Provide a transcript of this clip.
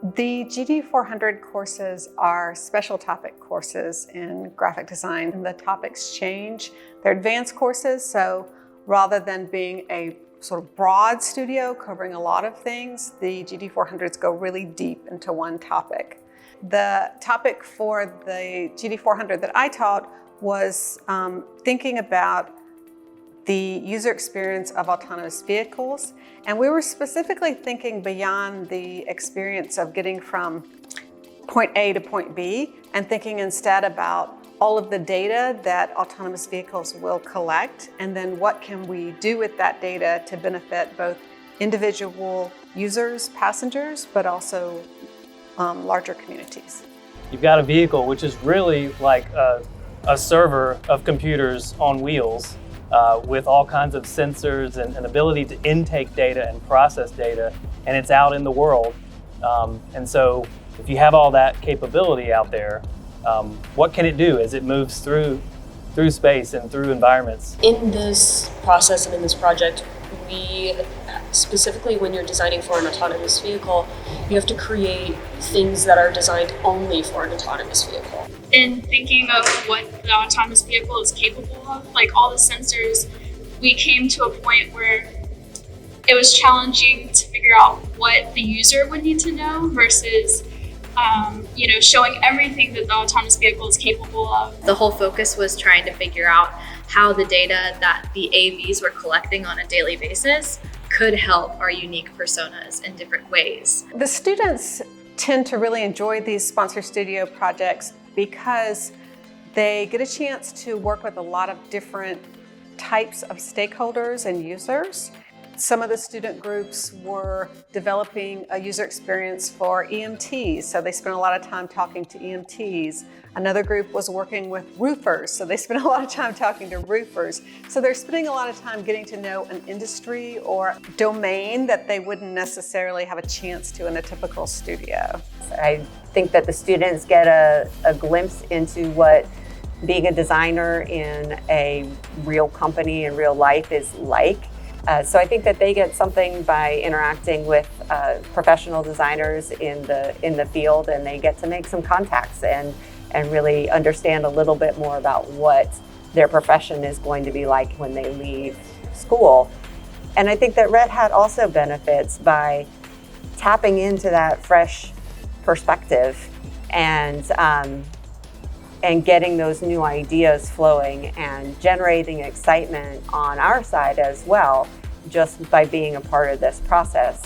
The GD400 courses are special topic courses in graphic design, and the topics change. They're advanced courses, so rather than being a sort of broad studio covering a lot of things, the GD400s go really deep into one topic. The topic for the GD400 that I taught was thinking about the user experience of autonomous vehicles. And we were specifically thinking beyond the experience of getting from point A to point B and thinking instead about all of the data that autonomous vehicles will collect, and then what can we do with that data to benefit both individual users, passengers, but also larger communities. You've got a vehicle which is really like a server of computers on wheels with all kinds of sensors and an ability to intake data and process data, and it's out in the world. And so if you have all that capability out there, what can it do as it moves through space and through environments? In this process and in this project, we specifically, when you're designing for an autonomous vehicle, you have to create things that are designed only for an autonomous vehicle. In thinking of what the autonomous vehicle is capable of, like all the sensors, we came to a point where it was challenging to figure out what the user would need to know versus showing everything that the autonomous vehicle is capable of. The whole focus was trying to figure out how the data that the AVs were collecting on a daily basis could help our unique personas in different ways. The students tend to really enjoy these sponsor studio projects because they get a chance to work with a lot of different types of stakeholders and users. Some of the student groups were developing a user experience for EMTs, so they spent a lot of time talking to EMTs. Another group was working with roofers, so they spent a lot of time talking to roofers. So they're spending a lot of time getting to know an industry or domain that they wouldn't necessarily have a chance to in a typical studio. I think that the students get a glimpse into what being a designer in a real company in real life is like. So I think that they get something by interacting with professional designers in the field, and they get to make some contacts and really understand a little bit more about what their profession is going to be like when they leave school. And I think that Red Hat also benefits by tapping into that fresh perspective and getting those new ideas flowing and generating excitement on our side as well, just by being a part of this process.